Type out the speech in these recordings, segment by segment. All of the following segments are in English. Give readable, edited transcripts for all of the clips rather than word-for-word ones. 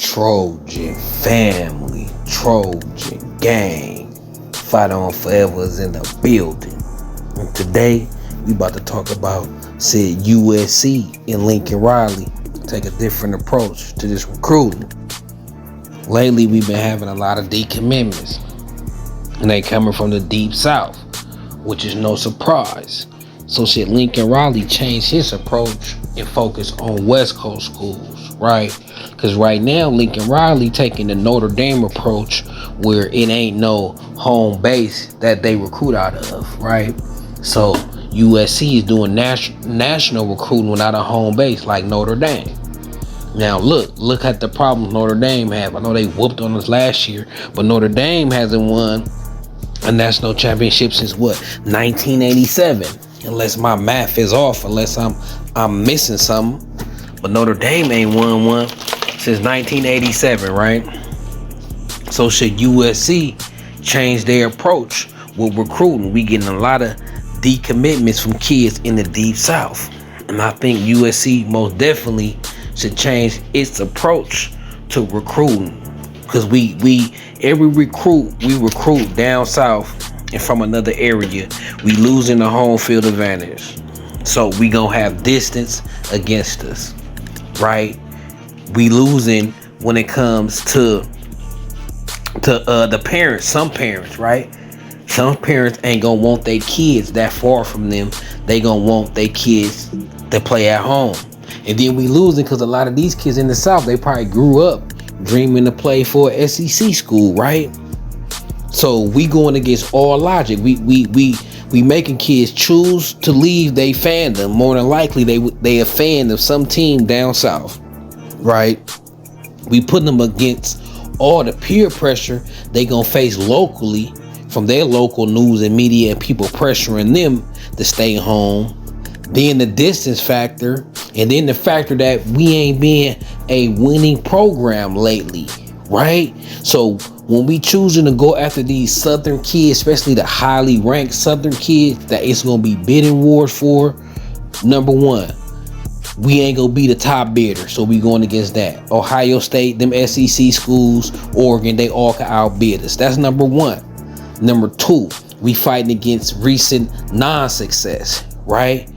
Trojan family, Trojan gang, fight on forever is in the building. And today we about to talk about said USC and Lincoln Riley take a different approach to this recruiting. Lately we've been having a lot of decommitments, and they coming from the deep south, which is no surprise. So shit, Lincoln Riley changed his approach and focus on West Coast schools, right? Because right now Lincoln Riley taking the Notre Dame approach, where it ain't no home base that they recruit out of, right? So USC is doing national recruiting without a home base like Notre Dame. Now look at the problems Notre Dame have. I know they whooped on us last year, but Notre Dame hasn't won a national championship since what, 1987? Unless my math is off, unless I'm missing something. But Notre Dame ain't won one since 1987, right? So should USC change their approach with recruiting? We getting a lot of decommitments from kids in the deep south, and I think USC most definitely should change its approach to recruiting, because every recruit we recruit down south and from another area, we losing the home field advantage. So we gonna have distance against us, right? We losing when it comes to the parents. Some parents, right? Some parents ain't gonna want their kids that far from them. They gonna want their kids to play at home. And then we losing because a lot of these kids in the South, they probably grew up dreaming to play for an SEC school, right? So we going against all logic. We making kids choose to leave they fandom. More than likely they a fan of some team down south, right? We putting them against all the peer pressure they gonna face locally from their local news and media and people pressuring them to stay home. Then the distance factor, and then the factor that we ain't been a winning program lately, right? So when we choosing to go after these Southern kids, especially the highly ranked Southern kids that it's gonna be bidding wars for, number one, we ain't gonna be the top bidder, so we going against that. Ohio State, them SEC schools, Oregon, they all can outbid us. That's number one. Number two, we fighting against recent non-success, right?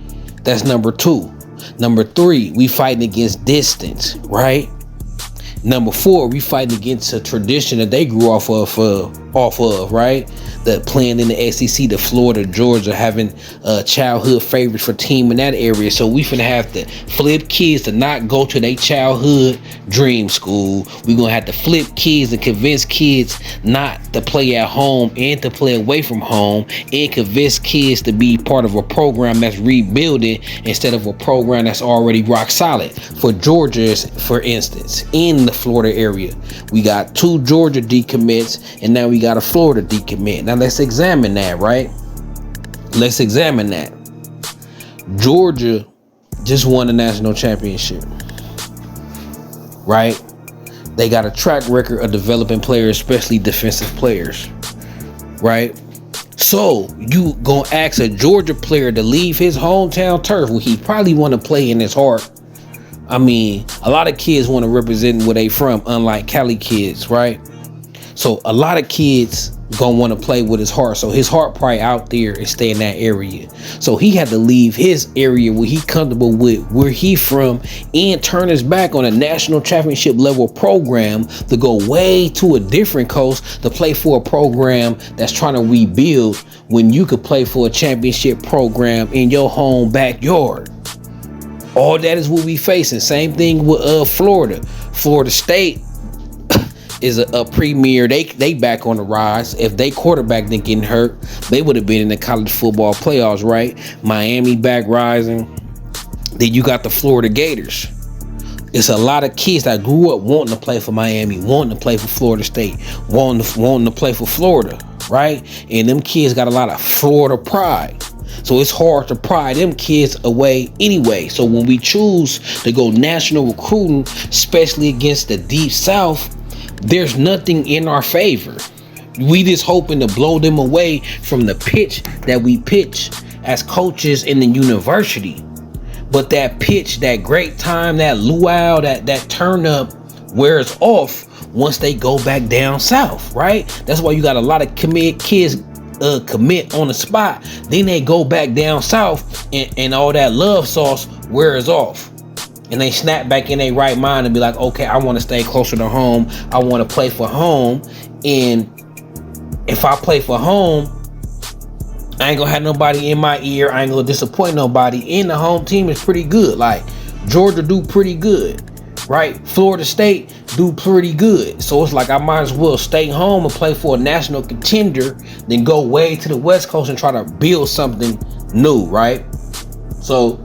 That's number two. Number three, we fighting against distance, right? Number four, we fighting against a tradition that they grew off of, right? The playing in the SEC, the Florida, Georgia, having childhood favorites for team in that area. So we finna have to flip kids to not go to their childhood dream school. We gonna have to flip kids and convince kids not to play at home and to play away from home, and convince kids to be part of a program that's rebuilding instead of a program that's already rock solid. For Georgia, for instance, in the Florida area, we got 2 Georgia decommits, and now we got a Florida decommit. Now let's examine that, right? Let's examine that. Georgia just won the national championship, right? They got a track record of developing players, especially defensive players, right? So you gonna ask a Georgia player to leave his hometown turf where he probably want to play in his heart. I mean, a lot of kids want to represent where they from, unlike Cali kids, right? So a lot of kids gonna want to play with his heart. So his heart probably out there and stay in that area. So he had to leave his area where he comfortable with, where he from, and turn his back on a national championship level program to go way to a different coast to play for a program that's trying to rebuild, when you could play for a championship program in your home backyard. All that is what we facing. Same thing with Florida. Florida State is a premier. They back on the rise. If they quarterback didn't get hurt, they would have been in the college football playoffs, right? Miami back rising. Then you got the Florida Gators. It's a lot of kids that grew up wanting to play for Miami, wanting to play for Florida State, wanting to play for Florida, right? And them kids got a lot of Florida pride. So it's hard to pry them kids away anyway. So when we choose to go national recruiting, especially against the deep south, there's nothing in our favor. We just hoping to blow them away from the pitch that we pitch as coaches in the university. But that pitch, that great time, that luau, that turn up wears off once they go back down south, right? That's why you got a lot of kids commit on the spot, then they go back down south, and all that love sauce wears off, and they snap back in their right mind and be like, okay, I want to stay closer to home, I want to play for home. And if I play for home, I ain't gonna have nobody in my ear, I ain't gonna disappoint nobody, and the home team is pretty good. Like Georgia do pretty good, right? Florida State do pretty good. So it's like I might as well stay home and play for a national contender than go way to the West Coast and try to build something new, right? So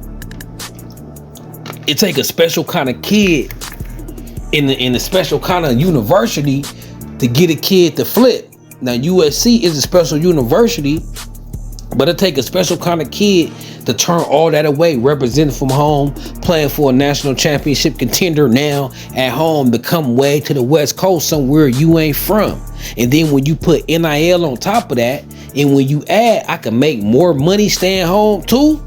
it take a special kind of kid in a special kind of university to get a kid to flip. Now USC is a special university, but it take a special kind of kid to turn all that away, representing from home, playing for a national championship contender now at home, to come way to the West Coast somewhere you ain't from. And then when you put NIL on top of that, and when you add, I can make more money staying home too.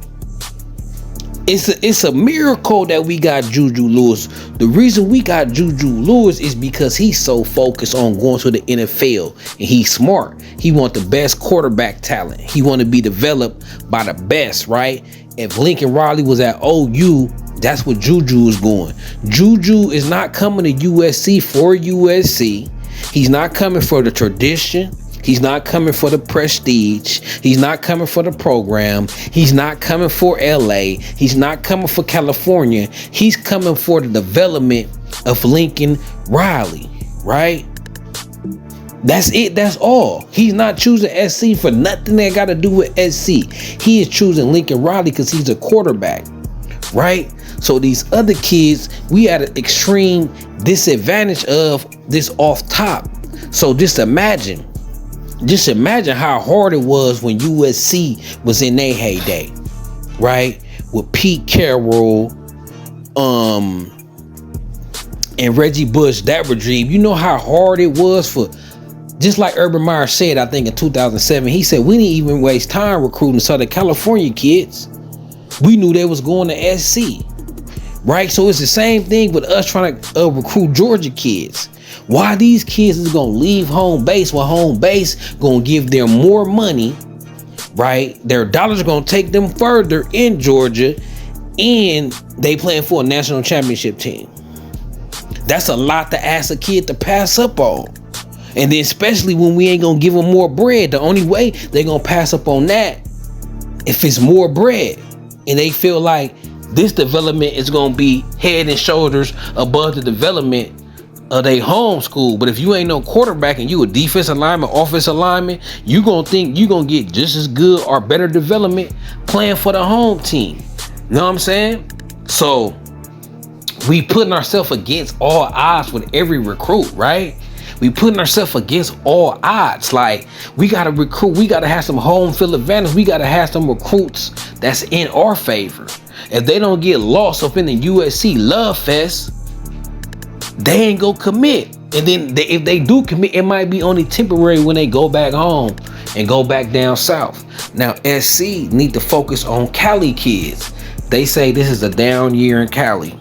It's a miracle that we got Juju Lewis. The reason we got Juju Lewis is because he's so focused on going to the NFL, and he's smart. He want the best quarterback talent. He want to be developed by the best, right? If Lincoln Riley was at OU, that's what Juju is going. Juju is not coming to USC for USC. He's not coming for the tradition. He's not coming for the prestige. He's not coming for the program. He's not coming for LA. He's not coming for California. He's coming for the development of Lincoln Riley, right? That's it. That's all. He's not choosing SC for nothing that got to do with SC. He is choosing Lincoln Riley because he's a quarterback, right? So these other kids, we at an extreme disadvantage of this off top. So just imagine how hard it was when USC was in their heyday, right? With Pete Carroll, and Reggie Bush, that regime. You know how hard it was for, just like Urban Meyer said, I think in 2007, he said, we didn't even waste time recruiting Southern California kids. We knew they was going to SC, right? So it's the same thing with us trying to recruit Georgia kids. Why these kids is gonna leave home base when home base gonna give them more money, right? Their dollars are gonna take them further in Georgia, and they playing for a national championship team. That's a lot to ask a kid to pass up on. And then especially when we ain't gonna give them more bread. The only way they gonna pass up on that if it's more bread, and they feel like this development is gonna be head and shoulders above the development of they home school. But if you ain't no quarterback and you a defensive lineman, offensive lineman, you gonna think you gonna get just as good or better development playing for the home team. You know what I'm saying? So we putting ourselves against all odds with every recruit, right? We putting ourselves against all odds. Like, we gotta recruit, we gotta have some home field advantage, we gotta have some recruits that's in our favor. If they don't get lost up in the USC love fest, they ain't gonna commit. And then if they do commit, it might be only temporary when they go back home and go back down south. Now SC need to focus on Cali kids. They say this is a down year in Cali,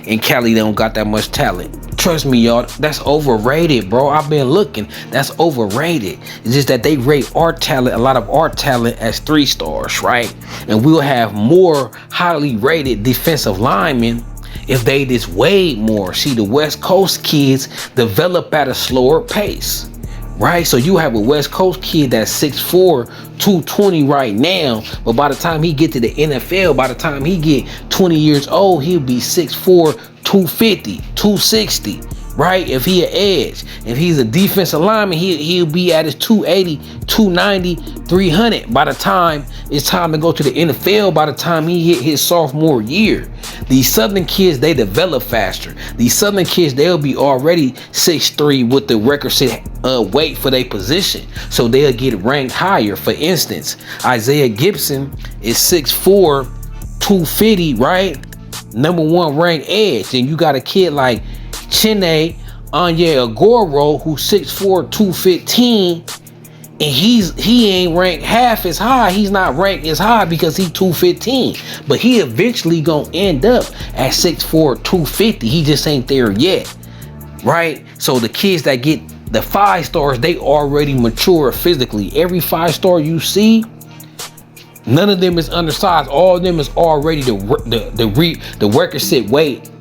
and Cali don't got that much talent. Trust me, y'all, that's overrated, bro. I've been looking. That's overrated. It's just that they rate our talent, a lot of our talent, as 3 stars, right? And we'll have more highly rated defensive linemen if they just weighed more. See, the West Coast kids develop at a slower pace, right? So you have a West Coast kid that's 6'4", 220 right now, but by the time he get to the NFL, by the time he get 20 years old, he'll be 6'4", 250, 260, right? If he an edge, if he's a defensive lineman, he'll be at his 280, 290, 300 by the time it's time to go to the NFL, by the time he hit his sophomore year. These Southern kids, they develop faster. These Southern kids, they'll be already 6'3" with the requisite weight for their position, so they'll get ranked higher. For instance, Isaiah Gibson is 6'4", 250, right? Number 1 ranked edge. And you got a kid like Chiney Onyegoro, who's 6'4", 215, and he ain't ranked half as high. He's not ranked as high because he's 215, but he eventually gonna end up at 6'4", 250. He just ain't there yet. right? So the kids that get the 5 stars, they already mature physically. Every 5-star you see, none of them is undersized. All of them is already the requisite weight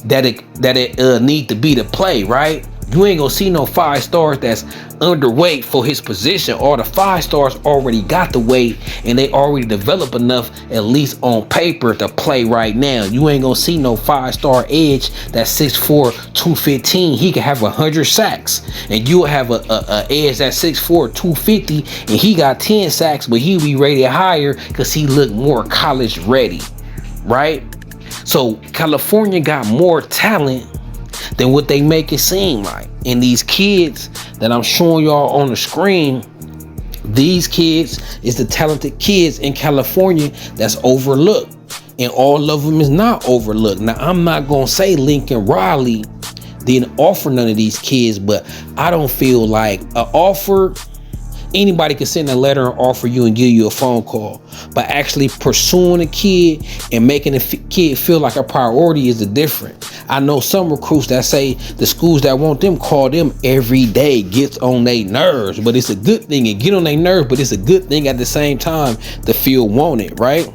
that it need to be to play, right? You ain't gonna see no 5 stars that's underweight for his position. All the 5 stars already got the weight and they already developed enough, at least on paper, to play right now. You ain't gonna see no 5-star edge that's 6'4", 215. He can have 100 sacks, and you'll have a edge that's 6'4", 250, and he got 10 sacks, but he'll be rated higher because he look more college ready, right? So California got more talent than what they make it seem like. And these kids that I'm showing y'all on the screen, these kids is the talented kids in California that's overlooked. And all of them is not overlooked. Now, I'm not gonna say Lincoln Riley didn't offer none of these kids, but I don't feel like an offer, anybody can send a letter and offer you and give you a phone call, but actually pursuing a kid and making a kid feel like a priority is the difference. I know some recruits that say the schools that want them call them every day, gets on their nerves, but it's a good thing. And get on their nerves, but it's a good thing at the same time to feel wanted, right?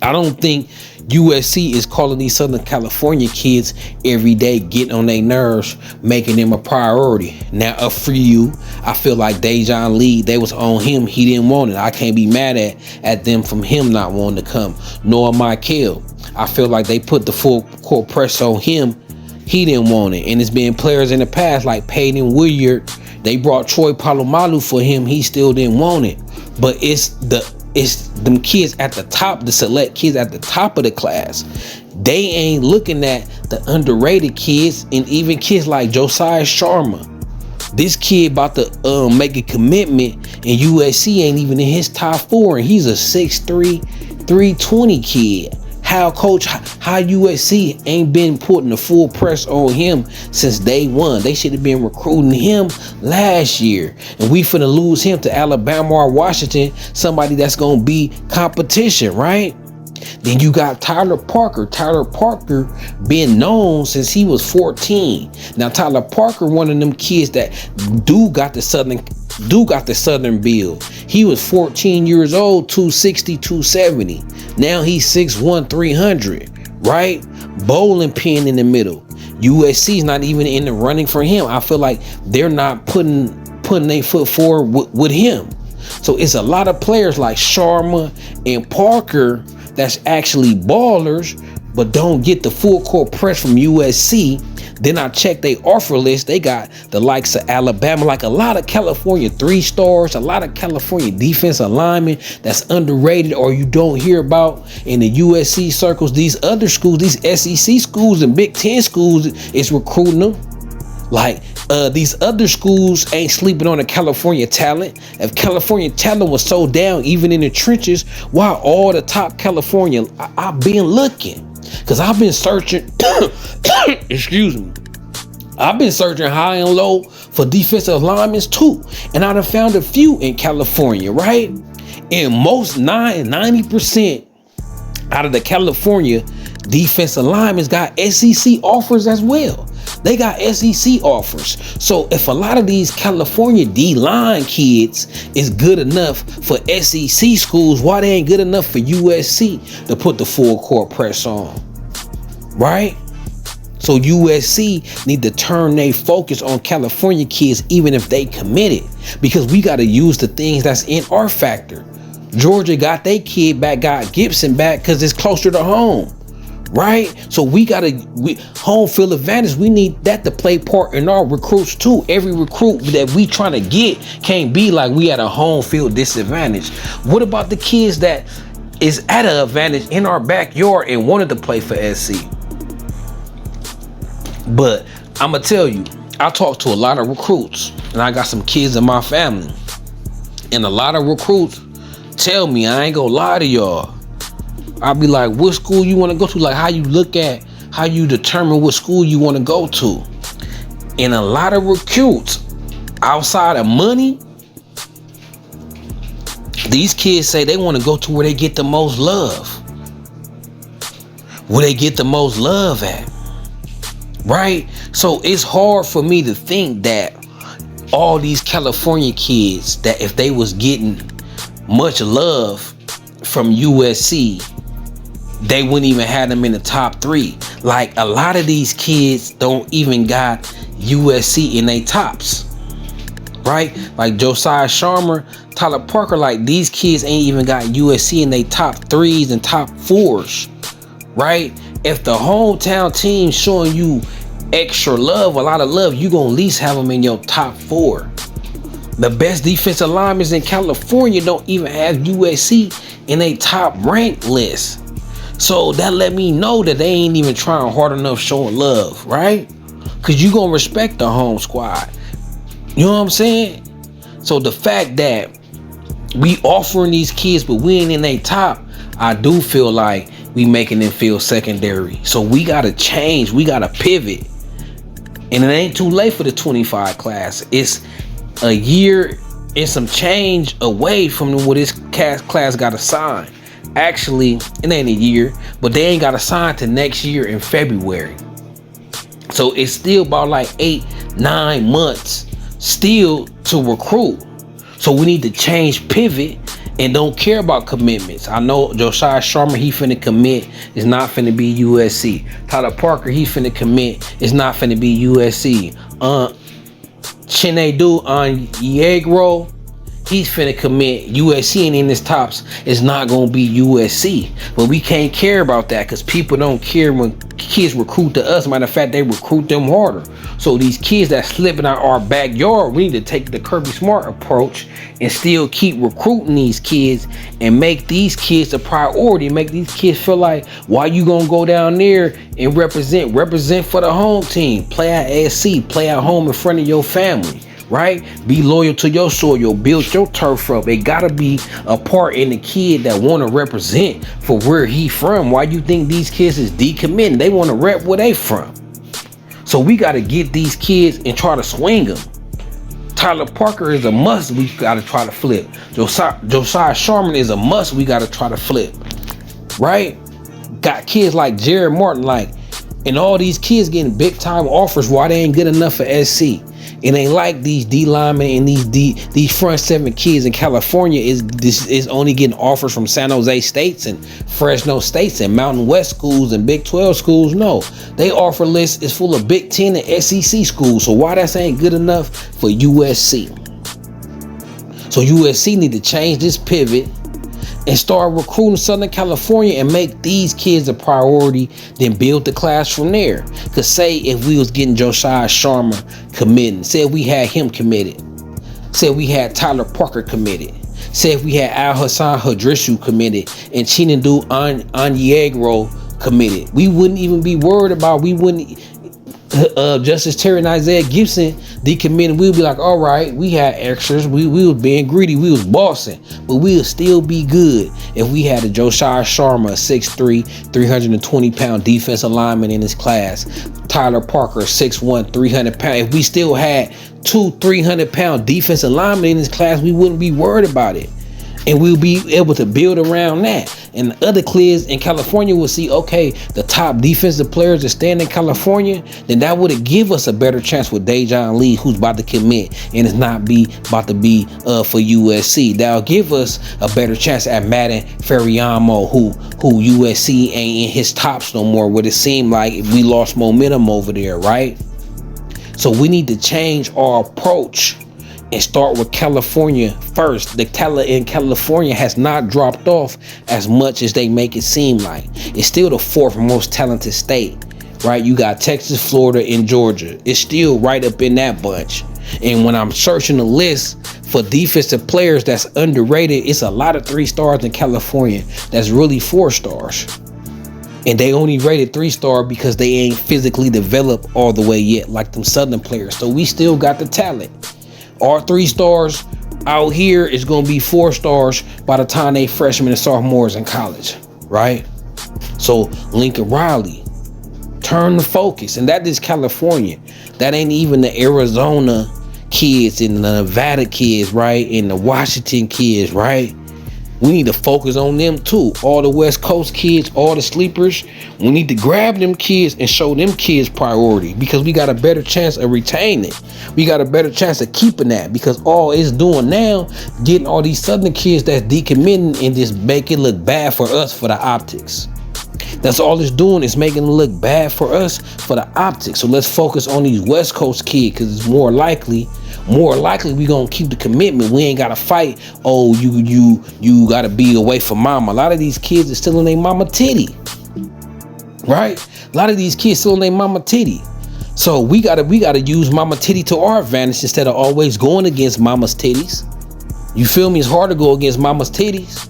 I don't think USC is calling these Southern California kids every day, getting on their nerves, making them a priority. Now, up for you, I feel like Dejon Lee, they was on him. He didn't want it. I can't be mad at them from him not wanting to come. Nor Michael. I feel like they put the full court press on him. He didn't want it. And it's been players in the past like Peyton Williard. They brought Troy Polamalu for him. He still didn't want it. But it's them kids at the top, the select kids at the top of the class. They ain't looking at the underrated kids, and even kids like Josiah Sharma. This kid about to make a commitment, and USC ain't even in his top 4, and he's a 6'3", 320 kid. How USC ain't been putting the full press on him since day one. They should have been recruiting him last year. And we finna lose him to Alabama or Washington, somebody that's gonna be competition, right? Then you got Tyler Parker. Tyler Parker been known since he was 14. Now Tyler Parker, one of them kids that do got the Southern build. He was 14 years old, 260, 270. Now he's 6'1", 300, right? Bowling pin in the middle. USC's not even in the running for him. I feel like they're not putting their foot forward with him. So it's a lot of players like Sharma and Parker that's actually ballers, but don't get the full court press from USC. Then I checked their offer list. They got the likes of Alabama, like a lot of California 3 stars, a lot of California defensive linemen that's underrated or you don't hear about in the USC circles. These other schools, these SEC schools and Big Ten schools is recruiting them. Like these other schools ain't sleeping on the California talent. If California talent was so down, even in the trenches, why all the top California? I've been looking. Because I've been searching, excuse me, I've been searching high and low for defensive linemen too. And I done found a few in California, right? And most 90% out of the California defensive linemen got SEC offers as well. They got SEC offers. So if a lot of these California D-line kids is good enough for SEC schools, why they ain't good enough for USC to put the full court press on, right? So USC need to turn their focus on California kids, even if they committed, because we got to use the things that's in our factor. Georgia got their kid back, got Gibson back because it's closer to home. Right? So we home field advantage. We need that to play part in our recruits too. Every recruit that we trying to get can't be like we at a home field disadvantage. What about the kids that is at an advantage in our backyard and wanted to play for SC? But I'm gonna tell you, I talk to a lot of recruits, and I got some kids in my family, and a lot of recruits tell me, I ain't gonna lie to y'all, I'll be like, what school you want to go to? Like, how you determine what school you want to go to. And a lot of recruits, outside of money, these kids say they want to go to where they get the most love. Where they get the most love at. Right? So it's hard for me to think that all these California kids, that if they was getting much love from USC, they wouldn't even have them in the top 3. Like, a lot of these kids don't even got USC in their tops, right? Like Josiah Sharma, Tyler Parker, like these kids ain't even got USC in their top 3s and top 4s, right? If the hometown team showing you extra love, a lot of love, you gonna at least have them in your top 4. The best defensive linemen in California don't even have USC in a top ranked list. So that let me know that they ain't even trying hard enough showing love, right? Cause you gonna respect the home squad. You know what I'm saying? So the fact that we offering these kids but we ain't in a top, I do feel like we making them feel secondary. So we gotta change, we gotta pivot. And it ain't too late for the 25 class. It's a year and some change away from what this class got assigned. Actually, it ain't a year, but they ain't got assigned to next year in February. So it's still about like 8-9 months still to recruit. So we need to change, pivot, and don't care about commitments. I know Josiah Sharma, he finna commit, it's not finna be USC. Tyler Parker, he finna commit, it's not finna be USC. Chinedu Onyegro, he's finna commit, USC and in his tops, it's not gonna be USC. But we can't care about that because people don't care when kids recruit to us. Matter of fact, they recruit them harder. So these kids that slipping out our backyard, we need to take the Kirby Smart approach and still keep recruiting these kids and make these kids a priority. Make these kids feel like, why you gonna go down there and represent for the home team, play at SC, play at home in front of your family, right? Be loyal to your soil, build your turf up. It gotta be a part in the kid that wanna represent for where he from. Why you think these kids is decommitting? They wanna rep where they from. So we gotta get these kids and try to swing them. Tyler Parker is a must, we gotta try to flip. Josiah Sharman is a must, we gotta try to flip, right? Got kids like Jared Martin, like, and all these kids getting big time offers. Why they ain't good enough for SC? It ain't like these D linemen and these front 7 kids in California is only getting offers from San Jose States and Fresno States and Mountain West schools and Big 12 schools. No, they offer list is full of Big 10 and SEC schools. So why that ain't good enough for USC? So USC need to change this pivot and start recruiting Southern California and make these kids a priority, then build the class from there. Because say if we was getting Josiah Sharma committing, say if we had him committed, say if we had Tyler Parker committed, say if we had Al Hassan Hadrishu committed and Chinedu Onyegro committed, we wouldn't even be worried about, Justice Terry and Isaiah Gibson decommitted. We'd be like, all right, we had extras, we was being greedy, we was bossing, but we'll still be good if we had a Josiah Sharma, 6'3", 320-pound defensive lineman in his class, Tyler Parker, 6'1", 300-pound. If we still had 2 300-pound defensive linemen in this class, we wouldn't be worried about it. And we'll be able to build around that. And the other kids in California will see, okay, the top defensive players that stand in California, then that would give us a better chance with Dejon Lee, who's about to commit and is not about to be for USC. That'll give us a better chance at Madden Ferriamo, who USC ain't in his tops no more, what it seemed like we lost momentum over there, right? So we need to change our approach and start with California first. The talent in California has not dropped off as much as they make it seem like. It's still the 4th most talented state, right? You got Texas, Florida, and Georgia. It's still right up in that bunch. And when I'm searching the list for defensive players that's underrated, it's a lot of 3 stars in California that's really 4 stars. And they only rated 3-star because they ain't physically developed all the way yet, like them Southern players. So we still got the talent. Our 3 stars out here is going to be 4 stars by the time they freshmen and sophomores in college, right? So Lincoln Riley, turn the focus. And that is California. That ain't even the Arizona kids and the Nevada kids, right? And the Washington kids, right? We need to focus on them too. All the West Coast kids, all the sleepers, we need to grab them kids and show them kids priority, because we got a better chance of retaining. We got a better chance of keeping that, because all it's doing now, getting all these Southern kids that's decommitting and just make it look bad for us for the optics. That's all it's doing, is making it look bad for us for the optics. So let's focus on these West Coast kids, because it's more likely we gonna keep the commitment. We ain't gotta fight, oh, you gotta be away from mama. A lot of these kids are still in their mama titty, right? A lot of these kids still in their mama titty. So we gotta use mama titty to our advantage instead of always going against mama's titties. You feel me? It's hard to go against mama's titties.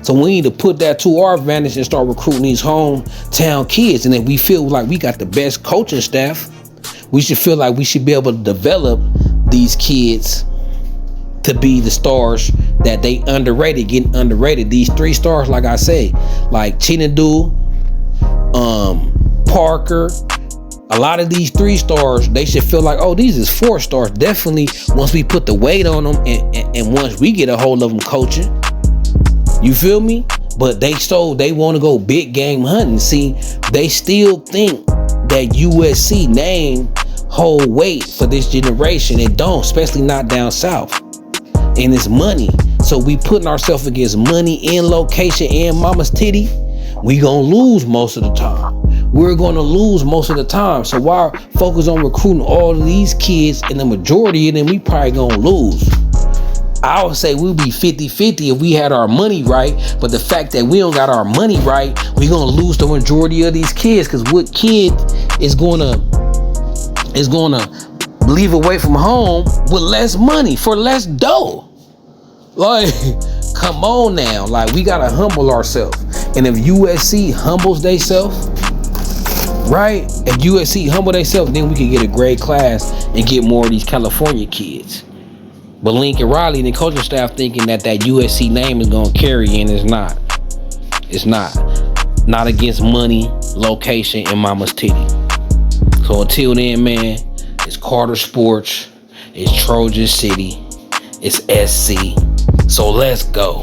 So we need to put that to our advantage and start recruiting these hometown kids. And if we feel like we got the best coaching staff, we should feel like we should be able to develop these kids to be the stars that they getting underrated. These 3 stars, like I say, like Chinadu, Parker, a lot of these 3 stars, they should feel like, oh, these is 4 stars. Definitely once we put the weight on them and once we get a hold of them coaching. You feel me? But they want to go big game hunting. See, they still think that USC name hold weight for this generation. It don't, especially not down south. And it's money. So we putting ourselves against money and location and mama's titty. We gonna lose most of the time. We're gonna lose most of the time. So why focus on recruiting all of these kids, and the majority of them we probably gonna lose? I would say we'll be 50-50 if we had our money right, but the fact that we don't got our money right, we're gonna lose the majority of these kids. Because what kid is gonna leave away from home with less money for less dough? Like, come on now. Like, we gotta humble ourselves. And if USC humbles themselves, right? If USC humble themselves, then we can get a great class and get more of these California kids. But Lincoln Riley and the coaching staff thinking that USC name is gonna carry, and it's not. It's not. Not against money, location, and mama's titty. So until then, man, it's Carter Sports, it's Trojan City, it's SC. So let's go.